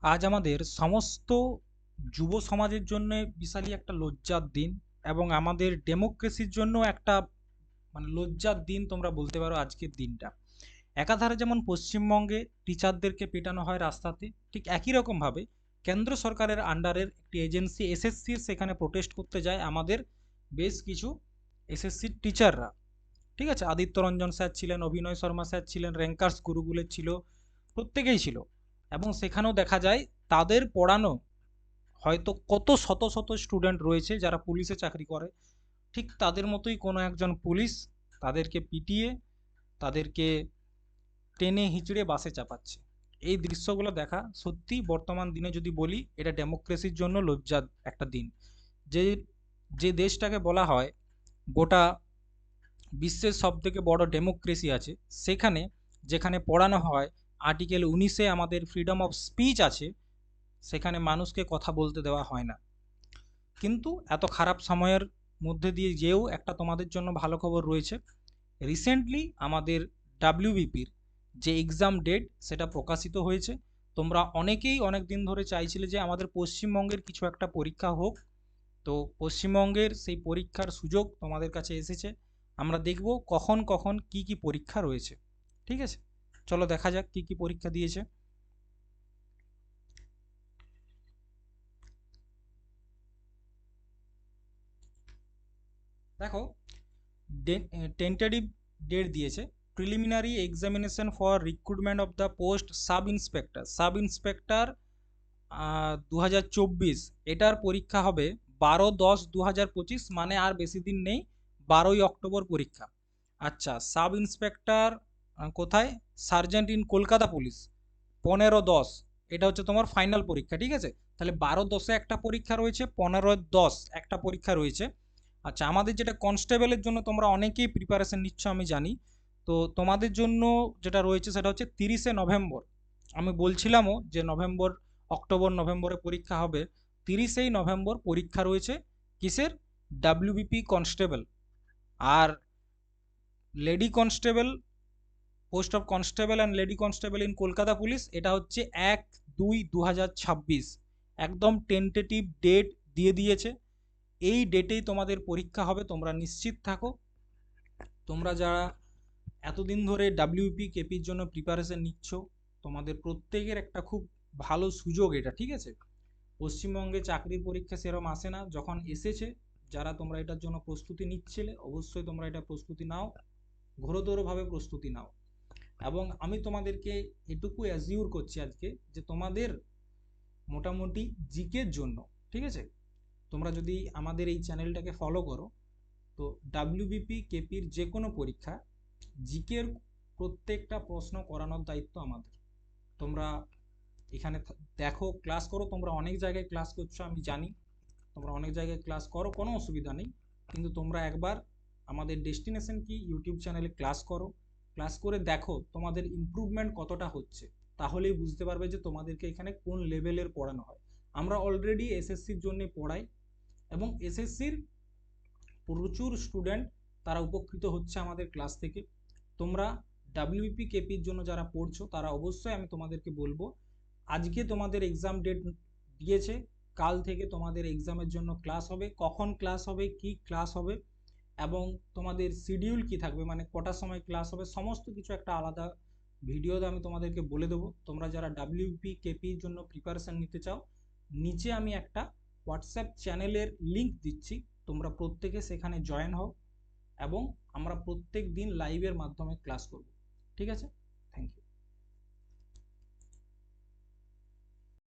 আজ আমাদের সমস্ত যুব সমাজের জন্য বিশালই একটা লজ্জার দিন এবং আমাদের ডেমোক্রেসির জন্য একটা লজ্জার দিন তোমরা বলতে পারো আজকের দিনটা। একাধারে যেমন পশ্চিমবঙ্গে টিচারদেরকে পেটানো হয় রাস্তাতে, ঠিক একই রকমভাবে কেন্দ্র সরকারের আন্ডারের একটি এজেন্সি এসএসসির সেখানে প্রোটেস্ট করতে যায় আমাদের বেশ কিছু এসএসসির টিচাররা। ঠিক আছে, আদিত্য রঞ্জন স্যার ছিলেন, অভিনয় শর্মা স্যার ছিলেন, র্যাঙ্কার্স গুরুগুলের ছিল, প্রত্যেকেই ছিল। এবং সেখানেও দেখা যায় তাদের পড়ানো হয়তো কত শত শত স্টুডেন্ট রয়েছে যারা পুলিশে চাকরি করে, ঠিক তাদের মতোই কোনো একজন পুলিশ তাদেরকে পিটিয়ে তাদেরকে টেনে হিঁচড়ে বাসে চাপাচ্ছে। এই দৃশ্যগুলো দেখা সত্যি বর্তমান দিনে যদি বলি এটা ডেমোক্রেসির জন্য লজ্জার একটা দিন। যে যে দেশটাকে বলা হয় গোটা বিশ্বের সব থেকে বড় ডেমোক্রেসি আছে, সেখানে যেখানে পড়ানো হয় আর্টিকেল 19-এ আমাদের ফ্রিডম অফ স্পিচ আছে, সেখানে মানুষকে কথা বলতে দেওয়া হয় না। কিন্তু এত খারাপ সময়ের মধ্যে দিয়ে যেও একটা তোমাদের জন্য ভালো খবর রয়েছে। রিসেন্টলি আমাদের ডাব্লিউবিপির যে এক্সাম ডেট সেটা প্রকাশিত হয়েছে। তোমরা অনেকেই অনেক দিন ধরে চাইছিলে যে আমাদের পশ্চিমবঙ্গের কিছু একটা পরীক্ষা হোক, তো পশ্চিমবঙ্গের সেই পরীক্ষার সুযোগ তোমাদের কাছে এসেছে। আমরা দেখব কখন কখন কি কি পরীক্ষা রয়েছে। ঠিক আছে, চলো দেখা যাক কি কি পরীক্ষা দিয়েছে। দেখো, টেন্টেটিভ ডেট দিয়েছে preliminary examination for recruitment of the post sub inspector 2024। এটার পরীক্ষা হবে 12-10-2025, মানে আর বেশি দিন নেই, 12ই অক্টোবর পরীক্ষা। আচ্ছা, সাব ইন্সপেক্টর কোথায়? সার্জেন্ট ইন কলকাতা পুলিশ 15-10, এটা হচ্ছে তোমার ফাইনাল পরীক্ষা। ঠিক আছে, তাহলে 12-10-এ একটা পরীক্ষা রয়েছে, 15-10 একটা পরীক্ষা রয়েছে। আচ্ছা, আমাদের যেটা কনস্টেবলের জন্য তোমরা অনেকেই প্রিপারেশন নিচ্ছ আমি জানি, তো তোমাদের জন্য যেটা রয়েছে সেটা হচ্ছে 30শে নভেম্বর। আমি বলছিলামও যে অক্টোবর নভেম্বরে পরীক্ষা হবে। 30ই নভেম্বর পরীক্ষা রয়েছে কিসের? WBP constable. আর lady constable, post of constable and lady constable in Kolkata police, এটা হচ্ছে 1-2-2026। একদম টেন্টেটিভ ডেট দিয়ে দিয়েছে। এই ডেটেই তোমাদের পরীক্ষা হবে, তোমরা নিশ্চিত থাকো। তোমরা যারা এতদিন ধরে ডাব্লিউপি কেপির জন্য প্রিপারেশন নিচ্ছ, তোমাদের প্রত্যেকের একটা খুব ভালো সুযোগ এটা। ঠিক আছে, পশ্চিমবঙ্গে চাকরির পরীক্ষা সেরকম আসে না, যখন এসেছে যারা তোমরা এটার জন্য প্রস্তুতি নিচ্ছিলে অবশ্যই তোমরা এটা প্রস্তুতি নাও, ঘোরতরভাবে প্রস্তুতি নাও। এবং আমি তোমাদেরকে এটুকু অ্যাজিউর করছি আজকে যে তোমাদের মোটামুটি জিকের জন্য, ঠিক আছে, তোমরা যদি আমাদের এই চ্যানেলটাকে ফলো করো, তো ডাব্লিউবিপি কেপির যে কোনো পরীক্ষা জিকের প্রত্যেকটা প্রশ্ন করানোর দায়িত্ব আমাদের। তোমরা এখানে দেখো, ক্লাস করো, তোমরা অনেক জায়গায় ক্লাস করছো আমি জানি, তোমরা অনেক জায়গায় ক্লাস করো, কোনো অসুবিধা নেই। কিন্তু তোমরা একবার আমাদের ডেস্টিনেশন কি ইউটিউব চ্যানেলে ক্লাস করো, ক্লাস করে দেখো তোমাদের ইমপ্রুভমেন্ট কতটা হচ্ছে, তাহলেই বুঝতে পারবে যে তোমাদেরকে এখানে কোন লেভেলের পড়ানো হয়। আমরা অলরেডি এসএসসির জন্য পড়াই এবং এসএসসির প্রচুর স্টুডেন্ট তারা উপকৃত হচ্ছে আমাদের ক্লাস থেকে। তোমরা ডাব্লিউপি কেপির জন্য যারা পড়ছো তারা অবশ্যই, আমি তোমাদেরকে বলবো, আজকে তোমাদের এক্সাম ডেট দিয়েছে, কাল থেকে তোমাদের এক্সামের জন্য ক্লাস হবে, কখন ক্লাস হবে, কি ক্লাস হবে এবং তোমাদের শিডিউল কি থাকবে, মানে কটার সময় ক্লাস হবে, সমস্ত কিছু একটা আলাদা ভিডিওতে আমি তোমাদেরকে বলে দেবো। তোমরা যারা ডাব্লিউপি কেপির জন্য প্রিপারেশন নিতে চাও, নিচে আমি একটা হোয়াটসঅ্যাপ চ্যানেলের লিঙ্ক দিচ্ছি, তোমরা প্রত্যেকে সেখানে জয়েন হও এবং আমরা প্রত্যেক দিন লাইভের মাধ্যমে ক্লাস করব। ঠিক আছে,